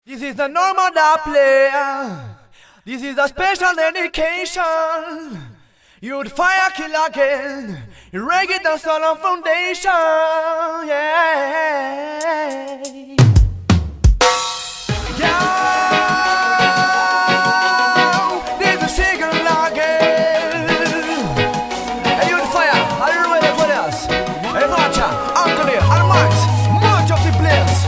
This is the normal Dubplate. This is a special dedication. You'd Fyah kill again. Reggae national foundation. Yeah. Yeah. This is Seagull again. Hey, you'd Fyah. Are you ready for this? Hey, vossa, Uncle, ALONSIDE, much of the place.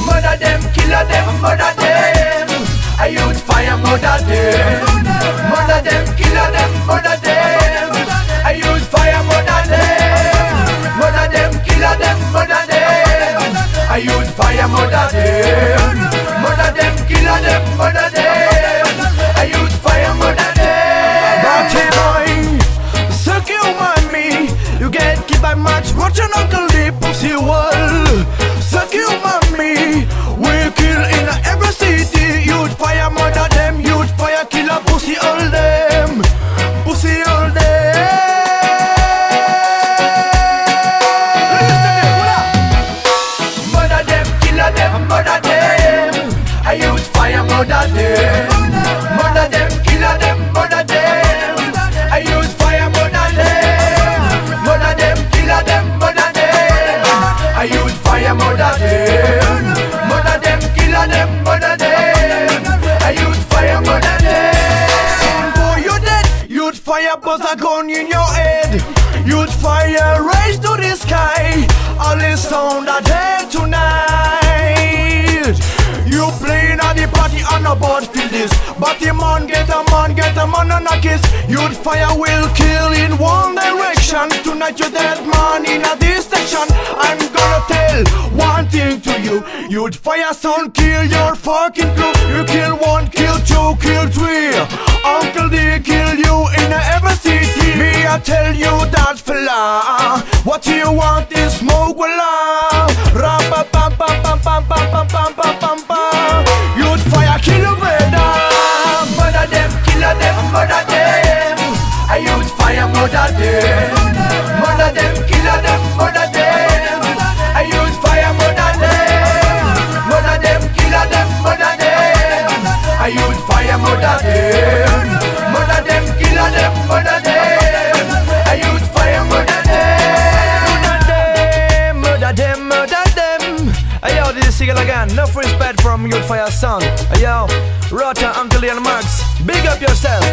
Murder them, killer them, murder them. I use Fyah, murder them. Murder them, killer them, murder them. I use Fyah, murder them. Murder them, killer them, murder them. I use Fyah, murder them. Murder them, killer them, murder them. I use Fyah, murder them. Dirty boy, suck you on me. You get killed by much rotten uncle the pussy wall. Suck you on me. We kill in every city. You'd Fyah, murder them. You'd Fyah, kill a pussy all them. Pussy all them. Murder them, killer them, murder them. I use Fyah, murder them. Murder them, killer them, murder them. I use Fyah, murder them. Murder them, killer them, murder them. I use Fyah, murder them. Murder them, killer them, murder them. I use Fyah, murder them. Son boy, you're dead. You'd Fyah, buzz a gun in your head. You'd Fyah, rise to the sky. All this sound are dead tonight. You playing at the party on a board field this. But the man get a man, and a kiss. You'd Fyah will kill in one direction. Tonight you're dead man in a this section. I'm gonna tell one thing to you. You'd Fyah son kill your fucking crew. You kill one, kill two, kill three. Uncle D kill you in every city. Me I tell you that fella. What you want is smoke walla. Rappa pam pam pam pam pam pam pam pam pam pam. You'd Fyah kill your brother. Murder them, killer them, murder them. I use Fyah, murder them. Murder them, killer them, murder them. I use Fyah, murder them. Murder them, killer them, murder them. I use Fyah, murder them. Murder them, killer them, murder them. I use Fyah, murder them. Murder them, murder them. Yo, this is Seagull again. Enough respect from you'd Fyah son. Yo, Rota, Uncle and Max. Big up yourself.